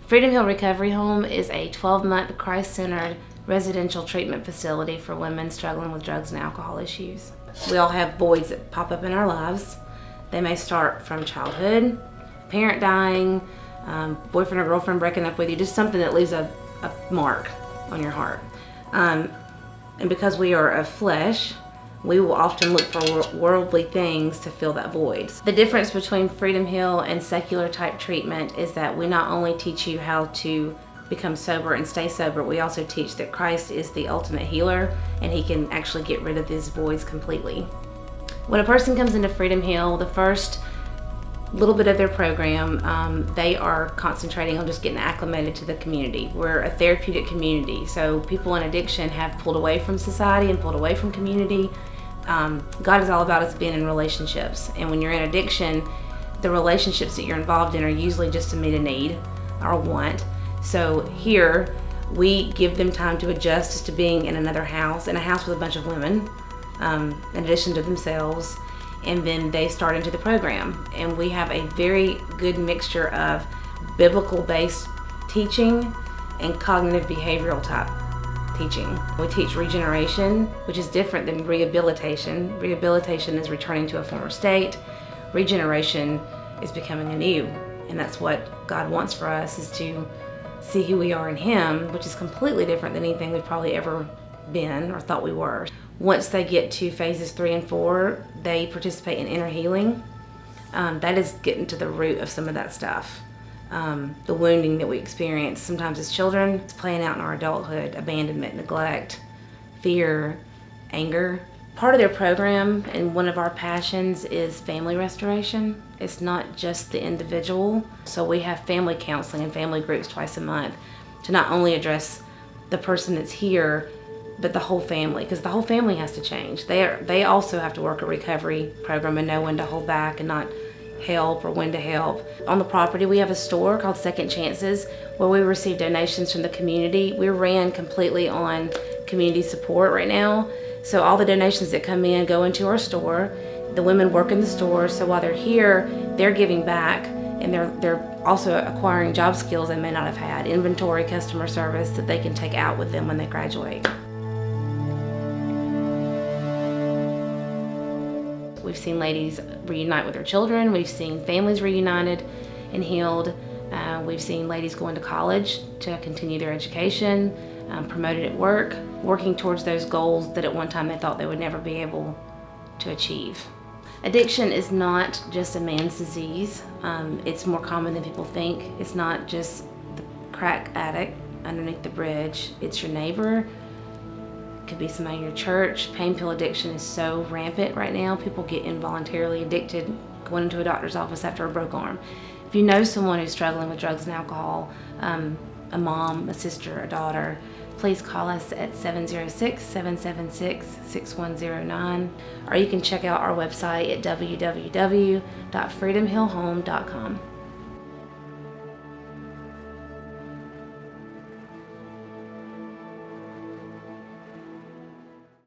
Freedom Hill Recovery Home is a 12-month Christ-centered residential treatment facility for women struggling with drugs and alcohol issues. We all have voids that pop up in our lives. They may start from childhood, parent dying, boyfriend or girlfriend breaking up with you, just something that leaves a mark on your heart. And because we are of flesh, we will often look for worldly things to fill that void. The difference between Freedom Hill and secular type treatment is that we not only teach you how to become sober and stay sober, we also teach that Christ is the ultimate healer and he can actually get rid of these voids completely. When a person comes into Freedom Hill, the first little bit of their program, they are concentrating on just getting acclimated to the community. We're a therapeutic community, so people in addiction have pulled away from society and pulled away from community. God is all about us being in relationships, and when you're in addiction, the relationships that you're involved in are usually just to meet a need or a want. So here, we give them time to adjust just to being in another house, in a house with a bunch of women, in addition to themselves, and then they start into the program. And we have a very good mixture of biblical-based teaching and cognitive behavioral type teaching. We teach regeneration, which is different than rehabilitation. Rehabilitation is returning to a former state. Regeneration is becoming anew, and that's what God wants for us, is to see who we are in Him, which is completely different than anything we've probably ever been or thought we were. Once they get to phases 3 and 4, they participate in inner healing. That is getting to the root of some of that stuff. The wounding that we experience sometimes as children, it's playing out in our adulthood: abandonment, neglect, fear, anger. Part of their program and one of our passions is family restoration. It's not just the individual. So we have family counseling and family groups twice a month to not only address the person that's here, but the whole family, because the whole family has to change. They also have to work a recovery program and know when to hold back and not help, or when to help. On the property, we have a store called Second Chances where we receive donations from the community. We ran completely on community support right now. So all the donations that come in go into our store. The women work in the store, so while they're here, they're giving back, and they're also acquiring job skills they may not have had, inventory, customer service, that they can take out with them when they graduate. We've seen ladies reunite with their children. We've seen families reunited and healed. We've seen ladies going to college to continue their education, promoted at work, working towards those goals that at one time they thought they would never be able to achieve. Addiction is not just a man's disease. It's more common than people think. It's not just the crack addict underneath the bridge. It's your neighbor. Could be somebody in your church. Pain pill addiction is so rampant right now. People get involuntarily addicted going into a doctor's office after a broke arm. If you know someone who's struggling with drugs and alcohol, a mom, a sister, a daughter, please call us at 706-776-6109, or you can check out our website at www.freedomhillhome.com.